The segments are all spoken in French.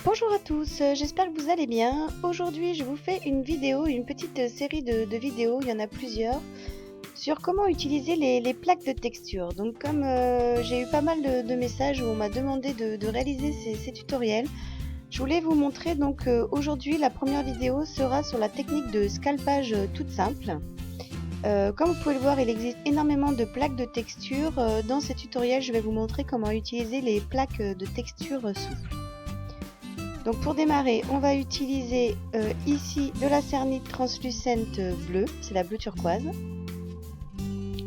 Bonjour à tous, j'espère que vous allez bien. Aujourd'hui, je vous fais une vidéo, une petite série de vidéos, il y en a plusieurs, sur comment utiliser les plaques de texture. Donc comme j'ai eu pas mal de messages où on m'a demandé de réaliser ces tutoriels, je voulais vous montrer donc aujourd'hui la première vidéo sera sur la technique de scalpage toute simple. Comme vous pouvez le voir, il existe énormément de plaques de texture. Dans ces tutoriels, je vais vous montrer comment utiliser les plaques de texture souples. Donc pour démarrer, on va utiliser ici de la cernite translucente bleue, c'est la bleu turquoise.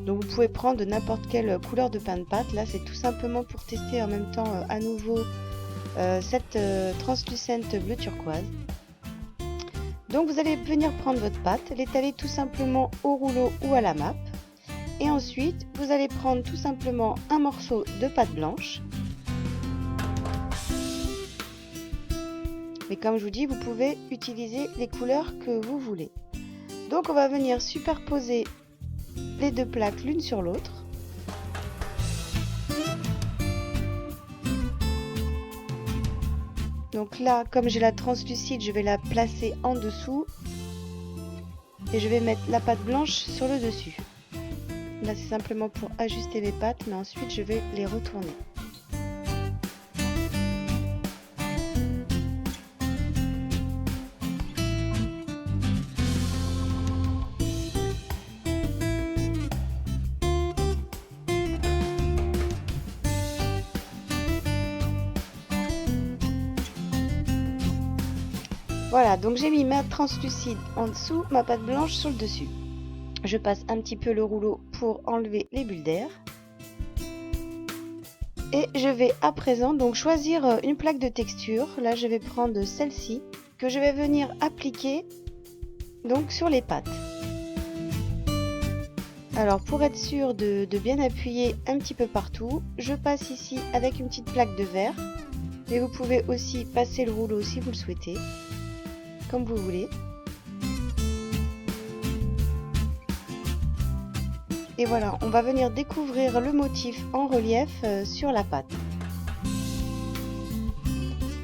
Donc vous pouvez prendre n'importe quelle couleur de pain de pâte. Là c'est tout simplement pour tester en même temps à nouveau cette translucente bleu turquoise. Donc vous allez venir prendre votre pâte, l'étaler tout simplement au rouleau ou à la mappe. Et ensuite vous allez prendre tout simplement un morceau de pâte blanche. Mais comme je vous dis, vous pouvez utiliser les couleurs que vous voulez. Donc on va venir superposer les deux plaques l'une sur l'autre. Donc là, comme j'ai la translucide, je vais la placer en dessous. Et je vais mettre la pâte blanche sur le dessus. Là c'est simplement pour ajuster mes pâtes, mais ensuite je vais les retourner. Voilà, donc j'ai mis ma translucide en dessous, ma pâte blanche sur le dessus. Je passe un petit peu le rouleau pour enlever les bulles d'air. Et je vais à présent donc choisir une plaque de texture. Là je vais prendre celle-ci que je vais venir appliquer donc sur les pâtes. Alors pour être sûr de bien appuyer un petit peu partout, je passe ici avec une petite plaque de verre. Mais vous pouvez aussi passer le rouleau si vous le souhaitez, comme vous voulez. Et voilà, on va venir découvrir le motif en relief sur la pâte.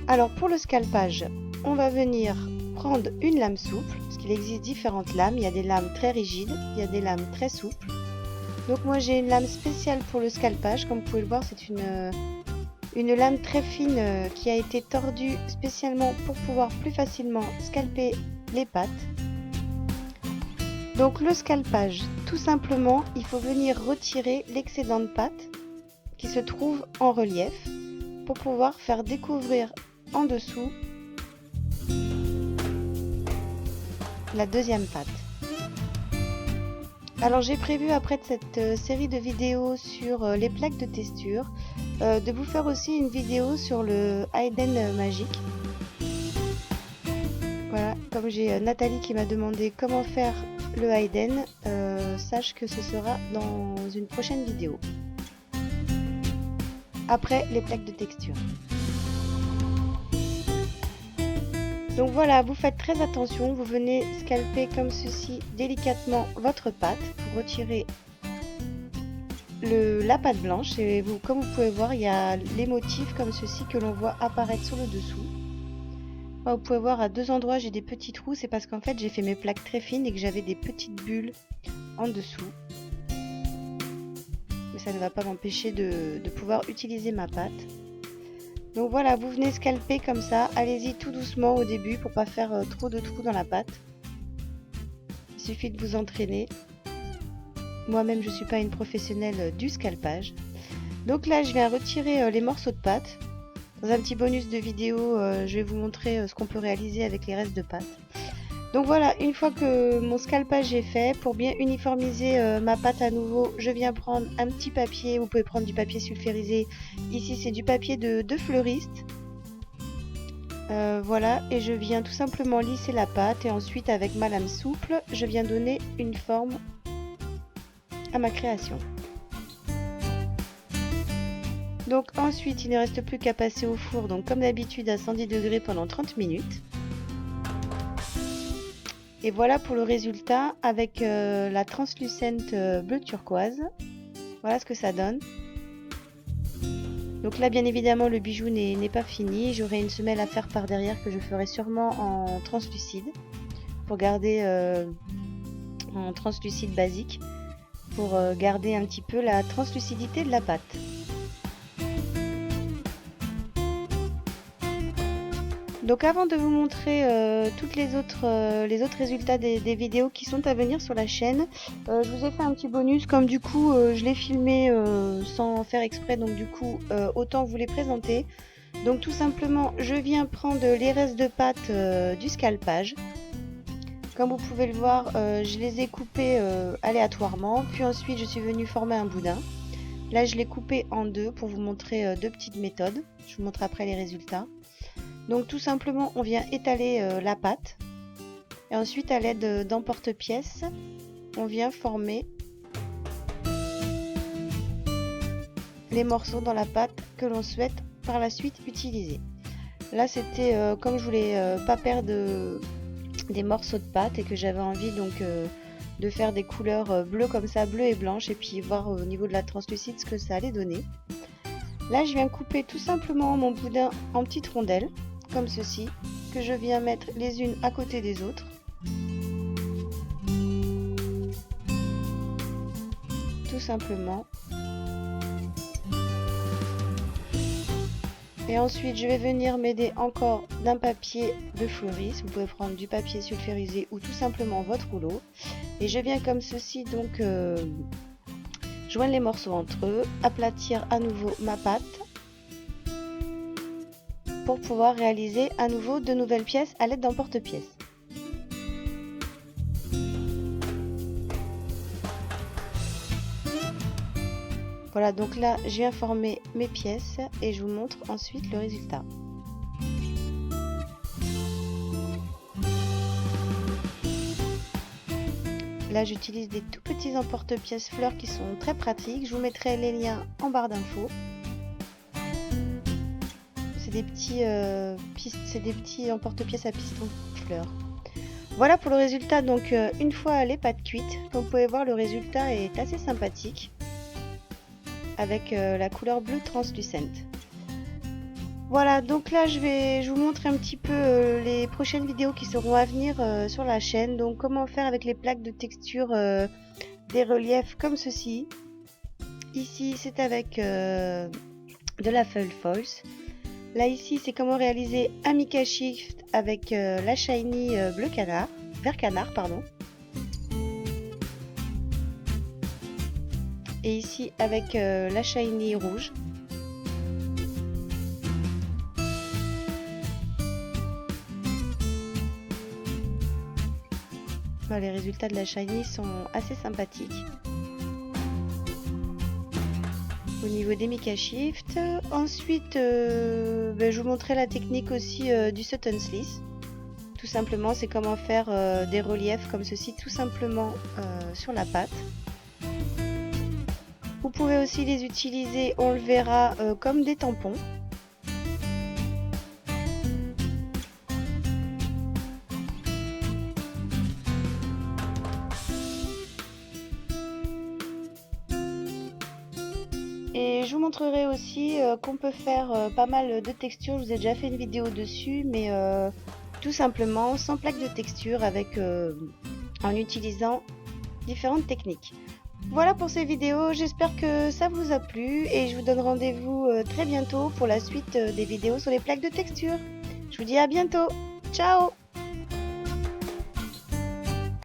Alors pour le scalpage, on va venir prendre une lame souple, parce qu'il existe différentes lames. Il y a des lames très rigides, il y a des lames très souples. Donc moi j'ai une lame spéciale pour le scalpage, comme vous pouvez le voir, c'est une lame très fine qui a été tordue spécialement pour pouvoir plus facilement scalper les pâtes. Donc le scalpage, tout simplement, il faut venir retirer l'excédent de pâte qui se trouve en relief pour pouvoir faire découvrir en dessous la deuxième pâte. Alors j'ai prévu après cette série de vidéos sur les plaques de texture de vous faire aussi une vidéo sur le Hayden magique. Voilà, comme j'ai Nathalie qui m'a demandé comment faire le Hayden, sache que ce sera dans une prochaine vidéo. Après les plaques de texture. Donc voilà, vous faites très attention, vous venez scalper comme ceci délicatement votre pâte pour retirer la pâte blanche. Et comme vous pouvez voir, il y a les motifs comme ceci que l'on voit apparaître sur le dessous. Vous pouvez voir à deux endroits j'ai des petits trous, c'est parce qu'en fait j'ai fait mes plaques très fines et que j'avais des petites bulles en dessous. Mais ça ne va pas m'empêcher de pouvoir utiliser ma pâte. Donc voilà, vous venez scalper comme ça, allez-y tout doucement au début pour pas faire trop de trous dans la pâte. Il suffit de vous entraîner. Moi-même je ne suis pas une professionnelle du scalpage. Donc là je viens retirer les morceaux de pâte. Dans un petit bonus de vidéo, je vais vous montrer ce qu'on peut réaliser avec les restes de pâte. Donc voilà, une fois que mon scalpage est fait, pour bien uniformiser ma pâte à nouveau, je viens prendre un petit papier. Vous pouvez prendre du papier sulfurisé. Ici c'est du papier de fleuriste. Voilà, et je viens tout simplement lisser la pâte. Et ensuite avec ma lame souple, je viens donner une forme à ma création. Donc ensuite, il ne reste plus qu'à passer au four, donc comme d'habitude à 110 degrés pendant 30 minutes. Et voilà pour le résultat avec la translucente bleu turquoise. Voilà ce que ça donne. Donc là bien évidemment le bijou n'est pas fini, j'aurai une semelle à faire par derrière que je ferai sûrement en translucide pour garder en translucide basique pour garder un petit peu la translucidité de la pâte. Donc avant de vous montrer toutes les autres résultats des vidéos qui sont à venir sur la chaîne, je vous ai fait un petit bonus comme du coup je l'ai filmé sans faire exprès, donc du coup autant vous les présenter. Donc tout simplement je viens prendre les restes de pâte du scalpage. Comme vous pouvez le voir, je les ai coupés aléatoirement, puis ensuite je suis venue former un boudin. Là je l'ai coupé en deux pour vous montrer deux petites méthodes, je vous montre après les résultats. Donc tout simplement on vient étaler la pâte et ensuite à l'aide d'emporte-pièce on vient former les morceaux dans la pâte que l'on souhaite par la suite utiliser. Là c'était comme je voulais pas perdre des morceaux de pâte et que j'avais envie donc de faire des couleurs bleues comme ça, bleu et blanche, et puis voir au niveau de la translucide ce que ça allait donner. Là je viens couper tout simplement mon boudin en petites rondelles comme ceci, que je viens mettre les unes à côté des autres. Tout simplement. Et ensuite je vais venir m'aider encore d'un papier de fleuriste. Vous pouvez prendre du papier sulfurisé ou tout simplement votre rouleau. Et je viens comme ceci donc joindre les morceaux entre eux, aplatir à nouveau ma pâte pour pouvoir réaliser à nouveau de nouvelles pièces à l'aide d'emporte-pièce. Voilà, donc là je viens former mes pièces et je vous montre ensuite le résultat. Là j'utilise des tout petits emporte-pièces fleurs qui sont très pratiques, je vous mettrai les liens en barre d'infos. C'est des petits emporte-pièces à piston fleurs. Voilà pour le résultat. Donc une fois les pâtes cuites, comme vous pouvez voir le résultat est assez sympathique avec la couleur bleue translucente. Voilà, donc là je vous montre un petit peu les prochaines vidéos qui seront à venir sur la chaîne. Donc comment faire avec les plaques de texture des reliefs comme ceci. Ici c'est avec de la foil foils. Là ici c'est comment réaliser un Mica Shift avec la shiny vert canard pardon. Et ici avec la shiny rouge. Voilà, les résultats de la shiny sont assez sympathiques. Au niveau des Mica Shift. Ensuite, je vous montrerai la technique aussi du Sutton Slice. Tout simplement, c'est comment faire des reliefs comme ceci, tout simplement sur la pâte. Vous pouvez aussi les utiliser, on le verra, comme des tampons. Et je vous montrerai aussi qu'on peut faire pas mal de textures. Je vous ai déjà fait une vidéo dessus, mais tout simplement sans plaque de texture en utilisant différentes techniques. Voilà pour ces vidéos, j'espère que ça vous a plu et je vous donne rendez-vous très bientôt pour la suite des vidéos sur les plaques de texture. Je vous dis à bientôt, ciao!